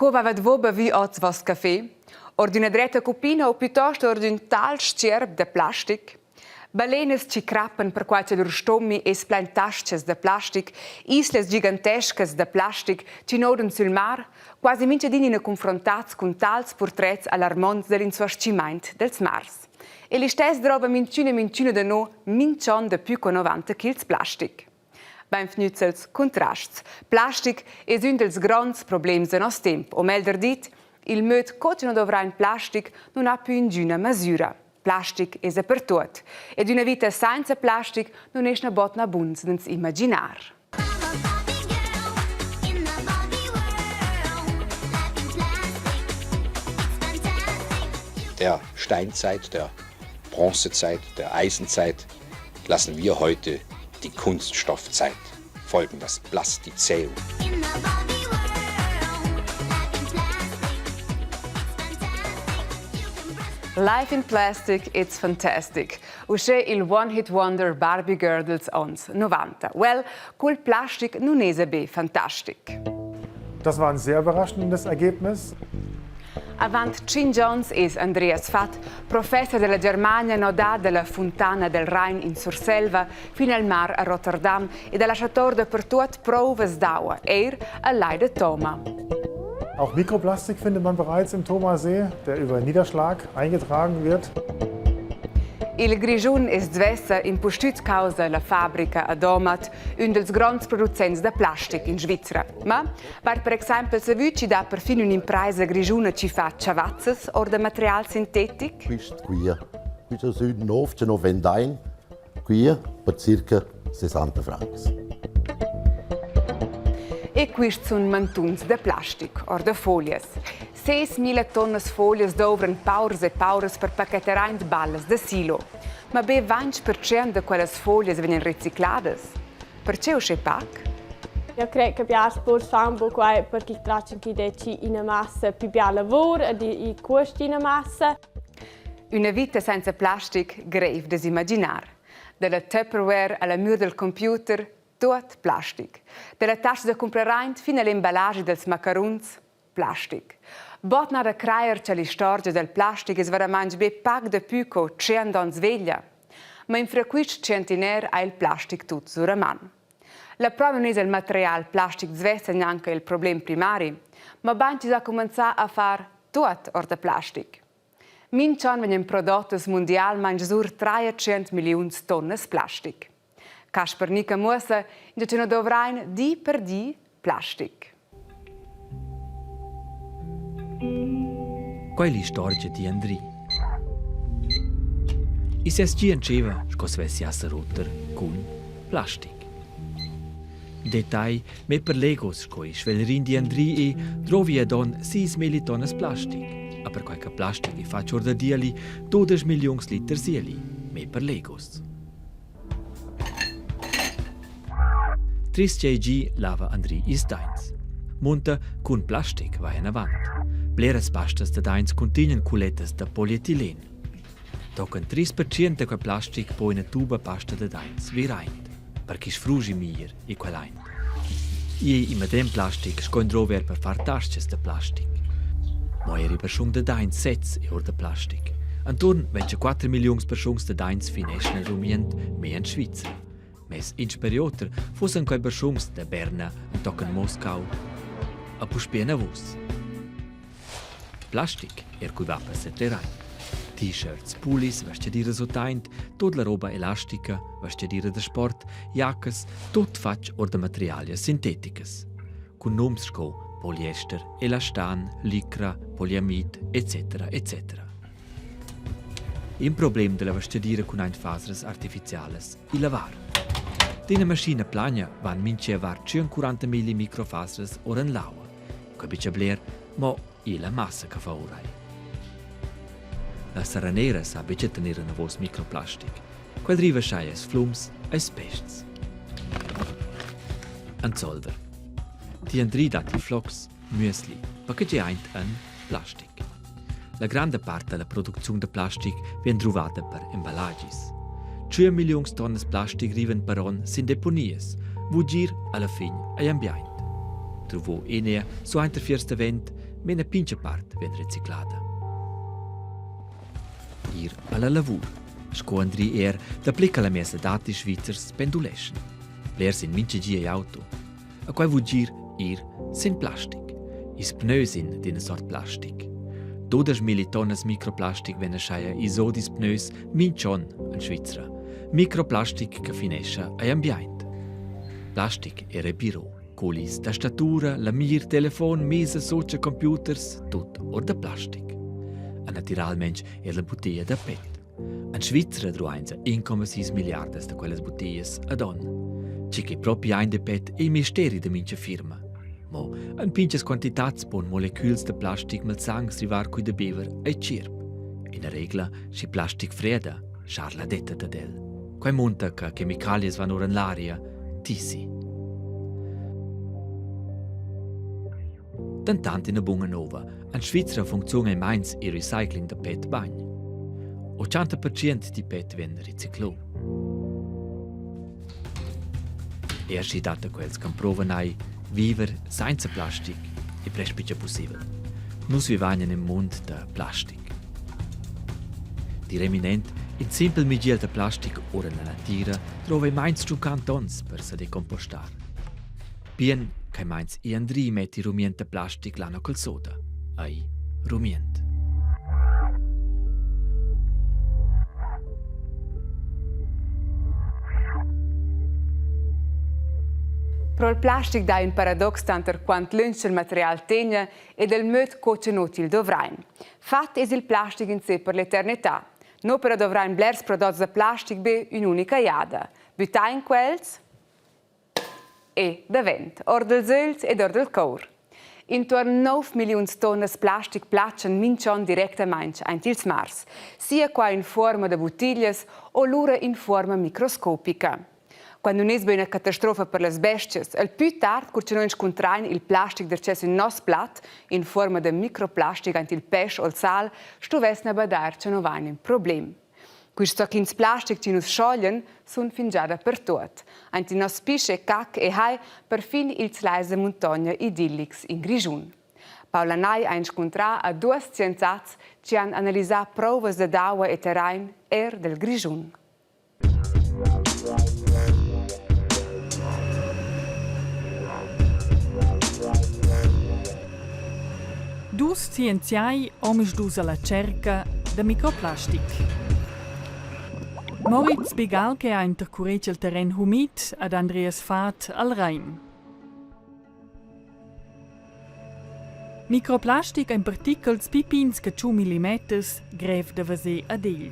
Cova vo bevi oz vos caffè, or d'una dreta cupina o piuttosto or d'un tal scerb de plastic. Balenes ci crappan per qualche lor stommi e splein tasches de plastic, isles gigantescas de plastic ci noden sul mar, quasi mince dinina confrontats con tals portrets alarmonts dell'insuascimento dels mars. E li stes drova minciuna de no mincion de più con 90 kg plastic. Beim fnützels contrasts. Plastic è un dels grands problems de nos temp, o melder dit, il möd cotino dovrà in plastic non ha più in giuna misura. Plastic è dappertut. Ed una vita senza plastic non è una botna bunz dens immaginar. Der Steinzeit, der Bronzezeit, der Eisenzeit lassen wir heute die Kunststoffzeit folgen, das Plasticeum. Life in plastic, it's fantastic. Usce il one-hit wonder Barbie Girl dels ans 90. Well, col plastic non è be fantastic. Das war ein sehr überraschendes Ergebnis. Avant 5 Jones es Andreas Fatt, professor della Germania nodà della Fontana del Rhein in Surselva, fino al mar a Rotterdam e della lasciatore dappertut provas d'aua, a Leide Thoma. Auch Mikroplastik findet man bereits im Thomasee, der über Niederschlag eingetragen wird. Il Grigiun es zvessa in postüt causa la fabbrica a Domat, un dels grands producents de plastic in Svizzera. Ma, per esempio, se vu ci dà perfino un'impresa grigiuna ci fa ciavazzas or de material sintetic? Questo qui è un nuovo vendain, qui per circa 60 francs. E questi sono mantuns de plastic or de folias. 6.000 tonnes folias dovran paures e paures per paqueterai de balles de silo. Ma be 20% de quelles folias vengono ricicladas. Perché o c'è pac? Io credo che piace pur fare un po' perché tracciano che in una massa più bella lavoro e i costi in una massa. Una vita senza plastic grave da immaginare. Dalla Tupperware alla mur del computer, tutto plastic. Dalla tasca da comprare fino all'imballaggi dels macaruns, plastic. Botna da creier c'è la storia del plastic è veramente be pac de più co 100 ans veglia. Ma in frequist centinaire ha il plastic tutto sulla mano. La prova non è il materiale plastic svessa neanche il problema primario, ma banci da cominciare a fare tutto or de plastic. Mincion vengono prodotti mondialmente sur 300 milioni di tonne plastic. Casper Nica Musa, in cui dovrai di per di plastic. Qual è la storia di Andri? E se si diceva che si fosse rotter con plastic. Dettagli, me per legos, che svellerin di Andri e trovi a don 6 tonne plastic. A per qualche plastic e faccio da diali 12 milioni liter sieli, me per legos. 3 kg lava Andri i steins. Monta con plastic va in avanti. Bleras pastas de dains contienen culetas de polietilen. Tocan 3% de quel plastic po in tuba pasta de dains vi reint, perché sfrugi mir e quelain. I medem plastic scoindrover per far tasches de plastic. Moieri perschung de dains sets e or de plastic. Antorn vence 4 milions perschungs de dains fineschnel rumient me in Schweizer. Mes inspirioter fossen quei perschungs de Berna und tocan Moskau. A puspiena vos. Plastic cui va per setterai. T-shirts, pullis, vestidire sottaint, tutta la roba elastica, vestidire da sport, jaccas, tot fatg or de materialia sinteticas. Con noms sco polyester, elastan, licra, polyamid, etc. etc. Il problem della vestidire con ein fasers artificiales, il lavar. Dina maschina plania van mince avar 40 mm microfasers or en laua. Capice bler, mo la massa che fa orai. La saranera sa bice tenere una vos microplastic. Quel driva schai es flums, es pests. Anzolver. Ti andri dati flox, müsli, perché c'è eint an plastic. La grande parte della produzione di plastic viene trovata per emballagis. 2 milioni di tonne plastic riven per on sin deponies, vu gir alla fin ai ambiente. Trovo enea so ein der firste vent mena pincha part ven riciclada. Ir alla lavur, scoandri d'applica la messa dati svizzers penduleschen. Leer sin mince gie auto. A quai vugir sin plastic. Is pneu sin d'ina sort plastic. 12.000 tonnes microplastic vena schaia isodis pneus minchon in Svizzera. Microplastic che finesce ai ambient. Plastic era biro, colis, tastatura, lamir, telefon, mesa, socia, computers, tut or da plastic. A naturalmente era la bottiglia da PET. In Svizzera druainza 1,6 miliardas da quelles bottiglias ad on. Ci che proprio ein de PET e i misteri da mincha firma. Mo, an pinches quantitats pon moleculs de plastic mal sangs rivar cui de bever e cirp. In regla, si plastic freda, charla detta dadel. Quai monta ca chemicalies van ora in l'aria, tisi. Tantant in a bunga nova, an Svizzera funziona in Mainz il recycling de PET bagn. 80% di PET ven riciclo. Erst data quels can provanai viver senza plastic è prespicia possibile. Nus vivagnan im mund da plastic. Di reminent, in simpel migiel da plastic ora na natira, trova mainz giu cantons per se decompostar. Bien, che mainz i andri metti rumient da plastic lana col soda. Ai, rumient. Pro il plastic dà un paradox tanter quant l'unch il material tegna e del möd coce nutil dovrain. Fat es il plastic in sé per l'eternità. No però dovrain blers prodotti da plastic be un'unica iada. Butain quels e da vent, or del zöls ed or del cour. Intorno 9 milioni tonnes plastic placcian minchon directamente aint ils mars, sia qua in forma de bottiglias o lura in forma microscopica. Quando non è una catastrofe per le bestie, il più tardi, quando noi incontriamo il plastic d'accesso in nostro plat, in forma di microplastic, anche il pesce o il sale, stovessimo a badare che non hanno un problema. Questi stocchini plastic che noi sciogliamo sono fin già dappertutto. Anche i nostri pesci, cac e hai, perfino il sleise montagna idyllics in Grigiun. Paola Nai ha incontrato a 2 scienziati che hanno analizzato prove di acqua e terreno del Grigiun. Dus scienziai omisch dus alla cerca de microplastic. Moritz Bigalke ha intercurret il terren humid ad Andreas Fat al Rhein. Microplastic in particles pipins che 2 mm grev de vasè ad el.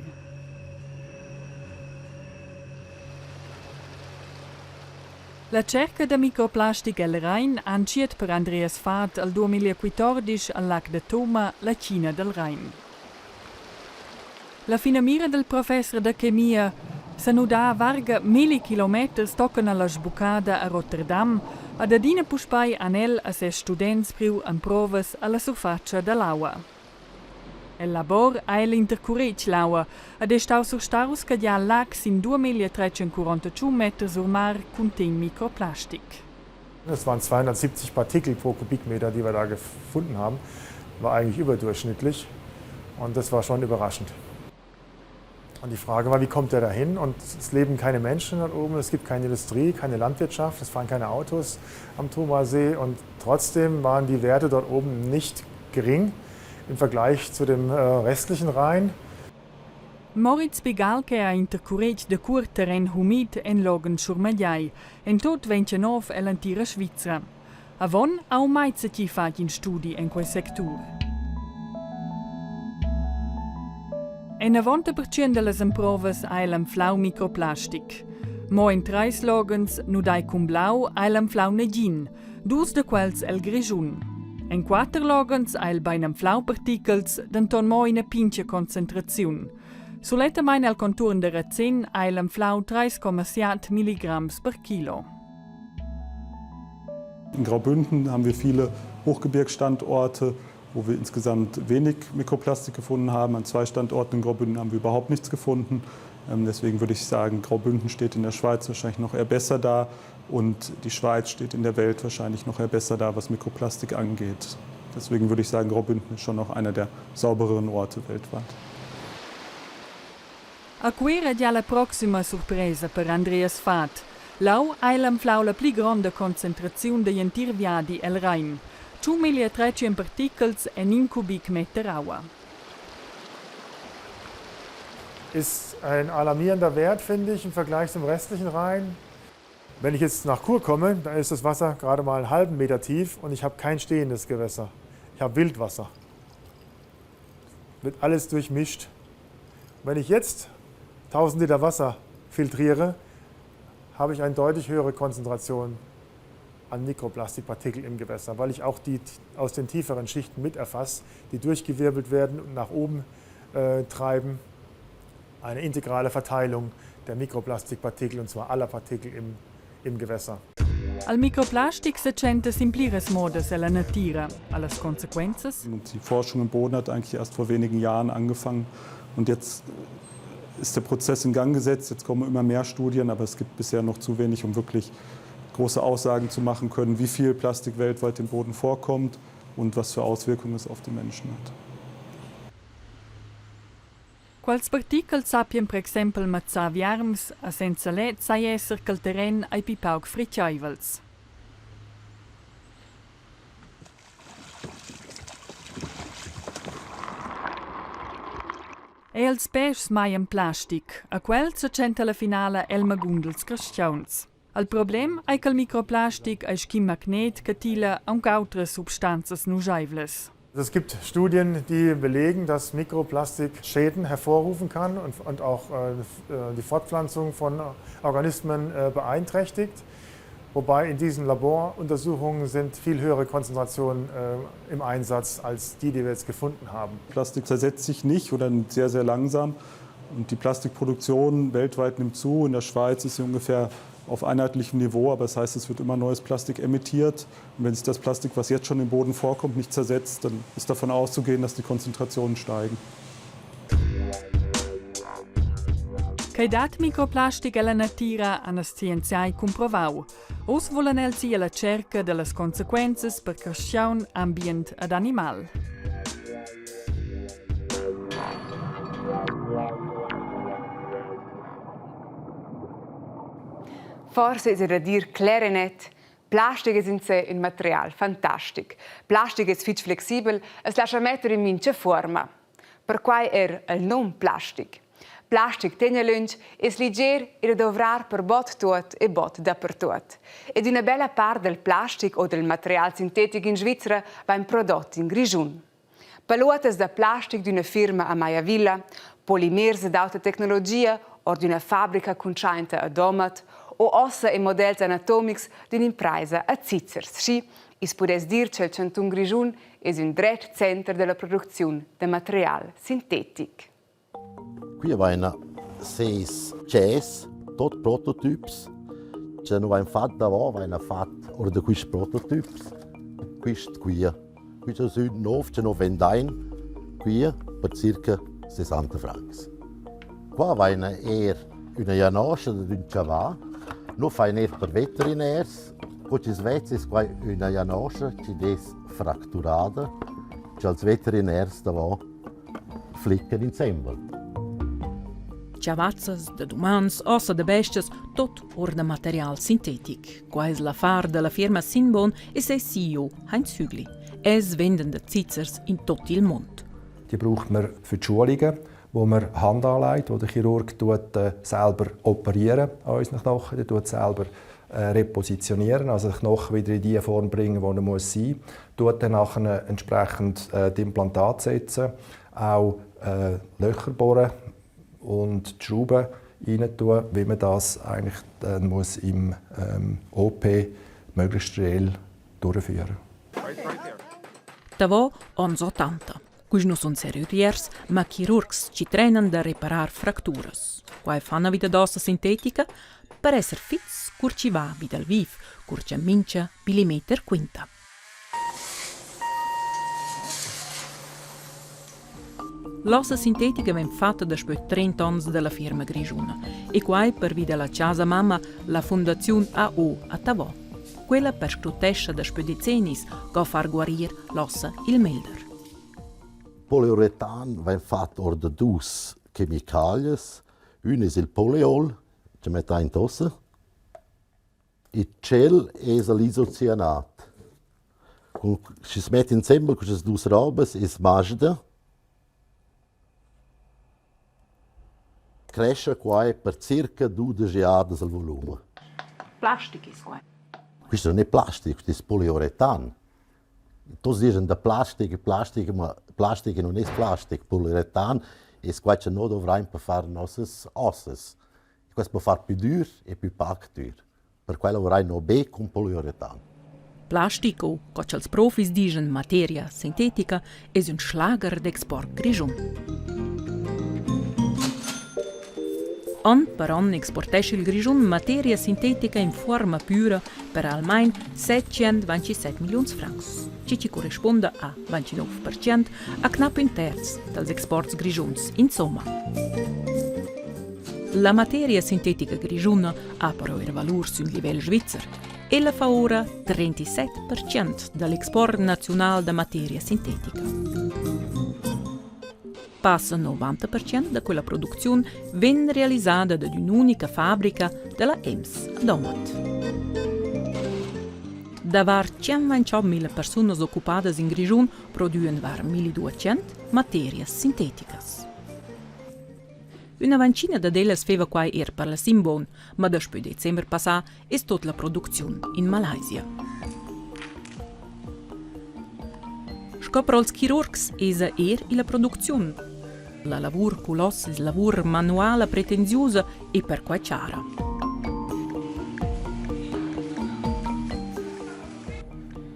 La cerca de microplastic al Rhein ha anciet per Andreas Fat al 2014 al lac de Toma, la Cina del Rhein. La finamira del professor de chemia s'anudà varga 1000 km toccano alla sbucada a Rotterdam ad adina puspai anel a ses students priu an provas alla surfaccia dell'aua. El labor ha intercurret l'aua ad estau sur staus che dia lac sin 2342 Meter sur mar conten Mikroplastik. Es waren 270 Partikel pro Kubikmeter, die wir da gefunden haben. War eigentlich überdurchschnittlich und das war schon überraschend. Und die Frage war, wie kommt der da hin? Und es leben keine Menschen dort oben, es gibt keine Industrie, keine Landwirtschaft, es fahren keine Autos am Thomasee und trotzdem waren die Werte dort oben nicht gering im Vergleich zu dem restlichen Rhein. Moritz Bigalke ha intercurret de cur terren humid en logen Schurmagliai, en tot 29 e l'antira Svizra. Avon ha mai ci fat in studi in quel sector. En 90% delle improvas ha elam flau microplastic. Mo in 3 slogans nu dai cum blau ha elam flau negin, dus de quels el Grigiun. En 4 logans ha el bainam flau particles denton mo in a pincha concentraziun. Suletta mein al conturn de Razin ha elam flau 3,7 Milligramm per Kilo. In Graubünden haben wir viele Hochgebirgsstandorte, wo wir insgesamt wenig Mikroplastik gefunden haben. An 2 Standorten in Graubünden haben wir überhaupt nichts gefunden. Deswegen würde ich sagen, Graubünden steht in der Schweiz wahrscheinlich noch eher besser da und die Schweiz steht in der Welt wahrscheinlich noch eher besser da, was Mikroplastik angeht. Deswegen würde ich sagen, Graubünden ist schon noch einer der saubereren Orte weltweit. A quera già la prossima sorpresa per Andreas Fat. Lau eilam flau la pli grande concentrazione di entirviadi el Rhein. 2.300 particles en 1 Kubikmeter Aua. Ist ein alarmierender Wert, finde ich, im Vergleich zum restlichen Rhein. Wenn ich jetzt nach Chur komme, da ist das Wasser gerade mal einen halben Meter tief und ich habe kein stehendes Gewässer. Ich habe Wildwasser. Wird alles durchmischt. Wenn ich jetzt 1000 Liter Wasser filtriere, habe ich eine deutlich höhere Konzentration an Mikroplastikpartikel im Gewässer, weil ich auch die aus den tieferen Schichten mit erfasse, die durchgewirbelt werden und nach oben treiben. Eine integrale Verteilung der Mikroplastikpartikel, und zwar aller Partikel im Gewässer. Al microplastic se cente simplires modes la natura. Alles Konsequenzen? Und die Forschung im Boden hat eigentlich erst vor wenigen Jahren angefangen. Und jetzt ist der Prozess in Gang gesetzt. Jetzt kommen immer mehr Studien, aber es gibt bisher noch zu wenig, um wirklich große Aussagen zu machen können, wie viel Plastik weltweit im Boden vorkommt und was für Auswirkungen es auf die Menschen hat. Quals particles sapien per exempel mazzar viarms, a senza let sai esser che il terren ai pipaug fritjaivels. E als pes maien plastic, a quel se centa la finale Elma Gundels Christians. Al problem è che il microplastic è schim magnet che tila anche altre substanzas nujaivles. Es gibt Studien, die belegen, dass Mikroplastik Schäden hervorrufen kann und auch die Fortpflanzung von Organismen beeinträchtigt. Wobei in diesen Laboruntersuchungen sind viel höhere Konzentrationen im Einsatz als die wir jetzt gefunden haben. Plastik zersetzt sich nicht oder sehr, sehr langsam. Und die Plastikproduktion weltweit nimmt zu. In der Schweiz ist sie ungefähr auf einheitlichem Niveau, aber das heißt, es wird immer neues Plastik emittiert. Und wenn sich das Plastik, was jetzt schon im Boden vorkommt, nicht zersetzt, dann ist davon auszugehen, dass die Konzentrationen steigen. Che dat microplastic alla natura hanno scienziai comprovau. Os volen elsi alla cerca delle conseguenze per creazione, ambient ed animal. Forse è da dire claro e net, plastic è in sé un materiale fantastico. Plastic è fit flessibile e si lascia mettere in mince forma. Per cui è il nome plastic. Plastic tiene lunch, è leggero e da dovrar per bot tot e bot dappertut. Ed una bella parte del plastic o del materiale sintetico in Svizzera va in prodotti in Grigiun. Paluotes da plastic di una firma a Maiavilla, polimers d'alta tecnologia o di una fabbrica concente a Domat, o ossa e modelli anatomici di un'impresa a Zizzers. Sci, si può dire che il Canton Grigiun è un diretto centro della produzione di materiale sintetico. Qui vanno 6 chess, tot prototypes. C'è un fatto da vanno fatto ora questi prototypes. Questo qui c'è un nuovo, c'è un vendain qui per circa 60 francs. Qua vanno una janascia di un cavà, non fa per veterinärs. Questa Svezia è una janascia che è fratturata, che als veterinärs da flicken in Sembel. Ciavazzas, de dumans, ossa de bestias, tot or de material sintetic. Quais la far de la firma Sinbon e sei CEO Heinz Hügli. Es venden de Zitzers in tot il mond. Die braucht man für die Schulungen, wo man Hand anlegt, wo der Chirurg selber operieren an unseren Knochen, der selber repositionieren, also den Knochen wieder in die Form bringen, die er sein muss. Dann nachher entsprechend die Implantate setzen, auch Löcher bohren und die Schrauben rein tun, wie man das eigentlich muss im OP möglichst steril durchführen. Tavo ons 80. Quis non son seruriers, ma chirurgs ci trenan da reparar fracturas. Quai fanno vida d'ossa sintetica per esser fits cur ci va vida al viv, cur ci ammincia millimeter quinta. L'ossa sintetica ven fatta da spö 30 ans della firma Grigiuna e quai per vida la casa mamma la Fondazione AO a Tavò. quella per stutescia da spedizenis go far guarir l'ossa il melder. Poliuretan va fatto or de dus chemicalies. Un è il poleol, che mette in tosse. Il gel è l'isocianat. Si mette insieme con queste due robe e smasda. Cresce qua per circa 12 anni il volume. Plastic is qua. Questo non è plastica, questo è poliuretan. Tutti dicono da plastica, ma plastica non è plastica. Poliuretan è quello che noi dovremmo per fare le nostre ossa. Questo può fare più duro e più pactur. Per quello vorrei non bene con poliuretan. Plastico, che els profis dicono materia sintetica, è un schlager d'export grigion. An per an exportesce il grigion materia sintetica in forma pura per almeno 727 milioni di francs, ci corrisponde a 29%, a knapp un terzo dels exports grigions in somma. La materia sintetica grigiona ha però il valore sul livello svizzero e la fa ora 37% dell'export nazionale di materia sintetica. Passa 90% da quella produzione viene realizzata da un'unica fabbrica della EMS a Domat. Da var 128.000 persone occupate in Grigion producono var 1.200 materie sintetiche. Una vancina da delas feva quai per la Simbon, ma da spö dezember passà è tutta la produzione in Malaysia. Scopro als chirurgs esa la produzione. La lavur culos è lavur manuale pretenziosa e per quai ciara.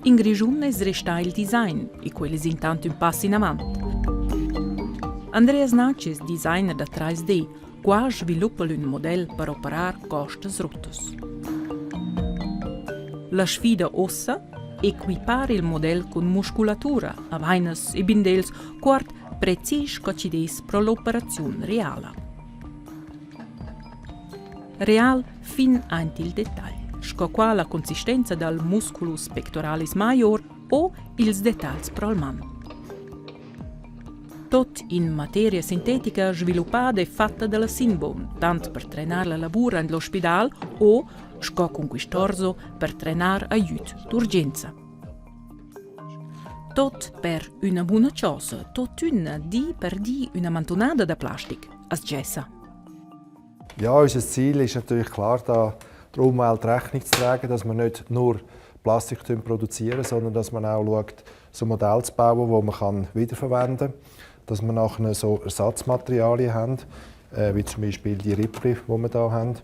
In Grigion es resta il design e quelli è intanto un passo in avanti. Andreas Naches, designer da 3D, qua sviluppa un modello per operare costes rottes. La sfida ossa equipare il modello con muscolatura, avainas e bindels, quart precis concides pro l'operazione reale. Real fin anti il dettaglio, sco qua la consistenza del musculus pectoralis major o ils dettagli pro il man. Tot in materia sintetica sviluppata e fatta dalla Sinbon, tanto per trenare la lavura nell'ospedale o, sco con quistorso, per trenare aiuto d'urgenza. Tot per una buona cosa, tot una di per di una mantonada da plastic, als Gessa. Ja, unser Ziel ist natürlich klar, da der Umwelt Rechnung zu tragen, dass wir nicht nur Plastik produzieren, sondern dass man auch schaut, so Modelle zu bauen, die man wiederverwenden kann. Dass wir nachher so Ersatzmaterialien haben, wie zum Beispiel die Rippli, die wir hier haben.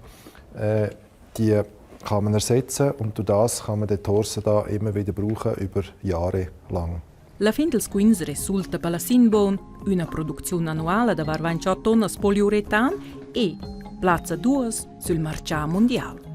Die kann man ersetzen und durch das kann man den Torso da immer wieder brauchen, über Jahre lang. La fin dels quins resulta per la Sinbon una produzione annuale da 28 tonnes poliuretan e plaza 2 sul marcià mondiale.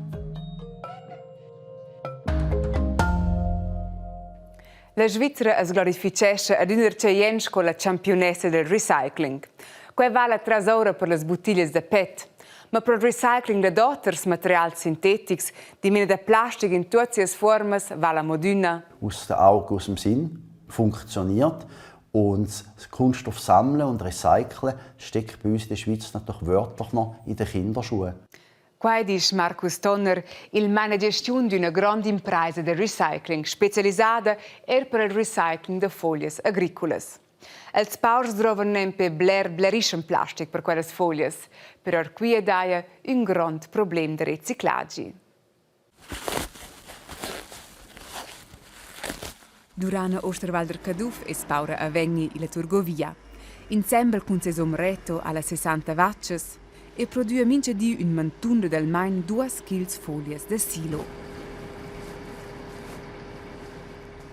La Svizzera es glorificesce ad un ceiensch con la campionessa del recycling. Quei vale 3 ore per le bottiglie de PET. Ma per il recycling de d'autres materiali sintetici, di mine de plastic in tutte le forme, vale moduna. Aus den Augen, aus dem Sinn funktioniert. Und das Kunststoff sammeln und recyceln steckt bei uns in der Schweiz natürlich wörtlich noch in den Kinderschuhen. Qua dice Markus Tonner, il managestione di una grande impresa del recycling specializzata per il recycling di foglie agricole. Els paurs trovano nempe blerischem plastic per quelle foglie, però qui è daia un grande problema di riciclaggio. Durana Osterwalder Caduf es paura a vegni la Turgovia. Insieme con ses omretto alla 60 vacces e produce mince di un mantunde del main 2 kg folies de silo.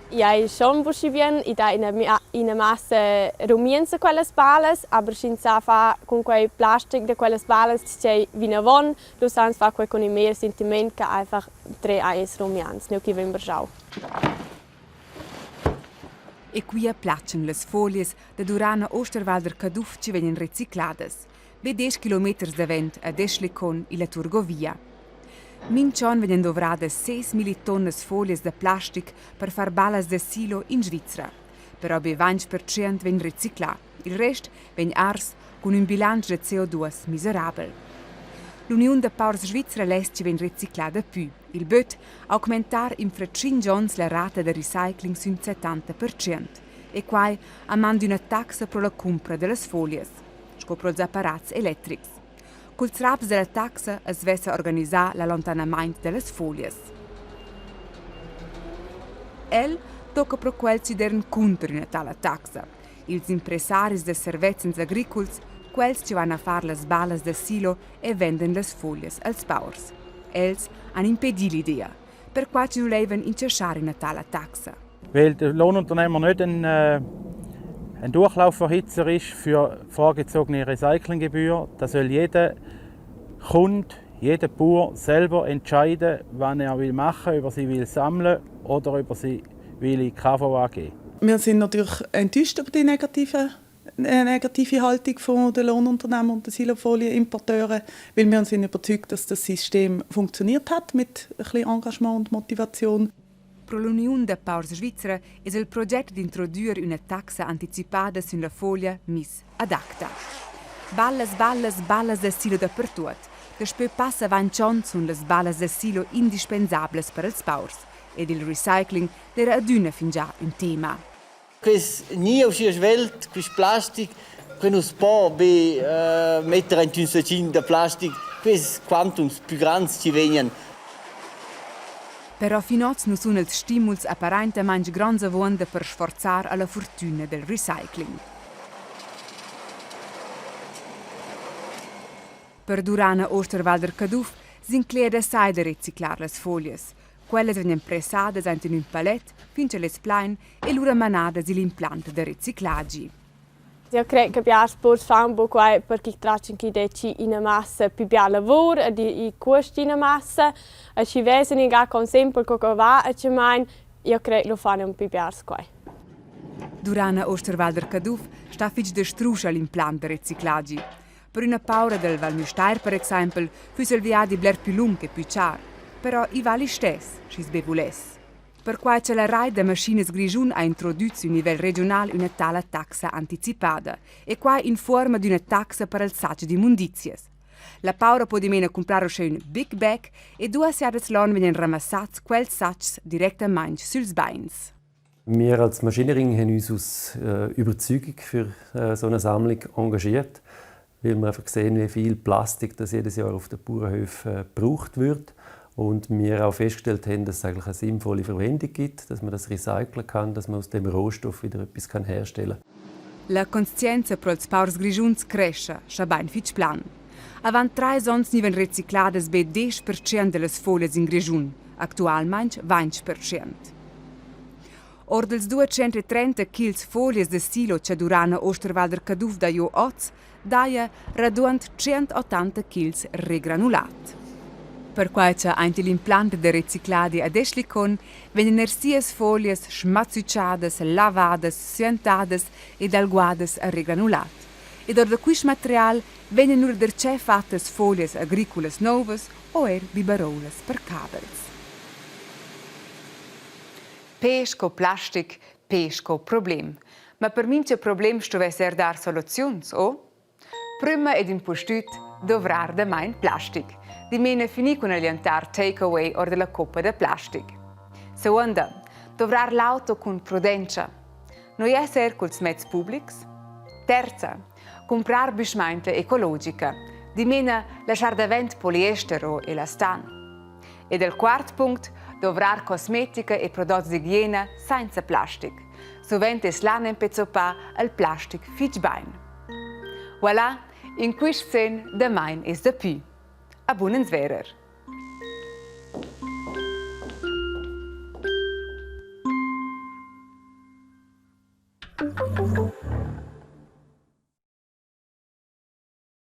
Ja, ist schon possibile, in einer Masse rumienza quelle balas, aber senza fa con quei plastic de quelle balas c'è vina von, lo sans fa quei con i mehr sentiment che einfach 3 eis rumians, ne che vem berschau. E qui placen les folies de Durana Osterwalder Caduf ci vengono riciclades, be 10 km davant a Deschlicon e la Turgovia. Mincion vegnan dovrade 6.000 tonnes folies de plastic per far balas de silo in Svizzera. Però be 20% ven reciclà. Il rest ven ars con un bilancio de CO2 miserabel. L'Unione de Paurs Svizzera lest ci ven reciclà da più. Il böt augmentar in fra 5 giorni la rata de recycling sul 70%. E quai a man di una taxa pro la compra delle folies, scopro gli apparati elettrici. Col traps della taxa es vessa organizzar l'allontanamento delle folies. El tocca pro quel ci deren contro una tale taxa. Ils impresaris de servizis agricols, quels ci vanno a far le balas de silo e venden le folies als Bauers. Els han impedì l'idea, per qua ci volevan incasciare una tale taxa. Weil der Lohnunternehmer nicht ein Durchlauferhitzer ist für vorgezogene Recyclinggebühr. Da soll jeder Kunde, jeder Bauer selber entscheiden, wann er machen will, ob er sie will sammeln oder ob er sie will in die KVA geben. Wir sind natürlich enttäuscht über die negative Haltung der Lohnunternehmer und der Silofolienimporteure, weil wir sind überzeugt, dass das System funktioniert hat mit ein bisschen Engagement und Motivation. Pro l'Unione de Paurs Svizzera è il progetto di introdurre una taxa anticipata sulla foglia mis ad acta. Ballas de silo dappertut. Despö passa vancion sun les ballas de silo indispensables per els Paurs. Ed il recycling era adüna fin già un tema. Quis nie auf die Welt, quis Plastik, che non si può mettere in un sacin di plastic, quis quantums più grandi ci vengono. Però finoz non sono els stimuls apparentemente grans avonda per sforzar alla fortuna del recycling. Per Durana Osterwalder Caduf s'inclede assai de reciclar les folies. Quelles vengono pressate in un palet finché les plain e lura manades l'implant de riciclaggi. Io credo che abbiamo fatto un po' perché tracciano che ci in massa più bel lavoro e i costi in massa e ci vedono che con sempre che va e ci mein io credo che lo fanno un più bel qua. Durana Osterwalder Caduf sta fitch de struscia l'implant de riciclaggi. Per una paura del Val Müstair, per esempio, fu il via di bler più lungo e più chiaro. Però i vali stessi, si sbevules. Per cui c'è la RAI de Maschines Grigiun ha introdotto a livello regionale una tale taxa anticipata, e qua in forma di una taxa per il sacco di immondizie. La paura può di meno comprare un big bag e 2 Jahre lang vengono ramassati quel sacco direttamente sul beins. Wir als Maschinenring haben uns aus Überzeugung für so eine Sammlung engagiert, weil wir einfach sehen, wie viel Plastik das jedes Jahr auf den Bauernhöfen gebraucht wird. Und wir auch festgestellt haben, dass es eigentlich eine sinnvolle Verwendung gibt, dass man das recyceln kann, dass man aus dem Rohstoff wieder etwas herstellen kann. La conscienza pro els paurs grigiuns cresce, scha bain fitch plan. Avant 3 sons niven reciclades be 10% delles folies in Grigiun, actualmente 20%. Or dels 230 kg folies de silo che Durana Osterwalder Caduf da jo oz, daia raduant 180 kg regranulat. Per quai c'è anche l'impianto de ricicladi ad Eschlikon, vengono sias folies schmazzucciades, lavades, suentades ed alguades a regranulat. Ed or da questo material vengono nur derce fattas folies agricolas novas o biberolas per cabels. Pesco plastic, pesco problem. Ma per mince problem stovesse dar soluzions, o? Prima ed impostut dovrar da main plastic. Di meno finì con alientar takeaway o della coppa di plastic. Seconda, dovrar l'auto con prudenza. Non essere col mezzi pubblici. Terza, comprar bismente ecologica. Di meno lasciar davent poliestero e elastan. E del quarto punto, dovrar cosmetica e prodotti di igiene senza plastic. Sovente slane in pezzopa al plastic fitch bain. Voilà, in questo sen da main is da più. A bunen sverer.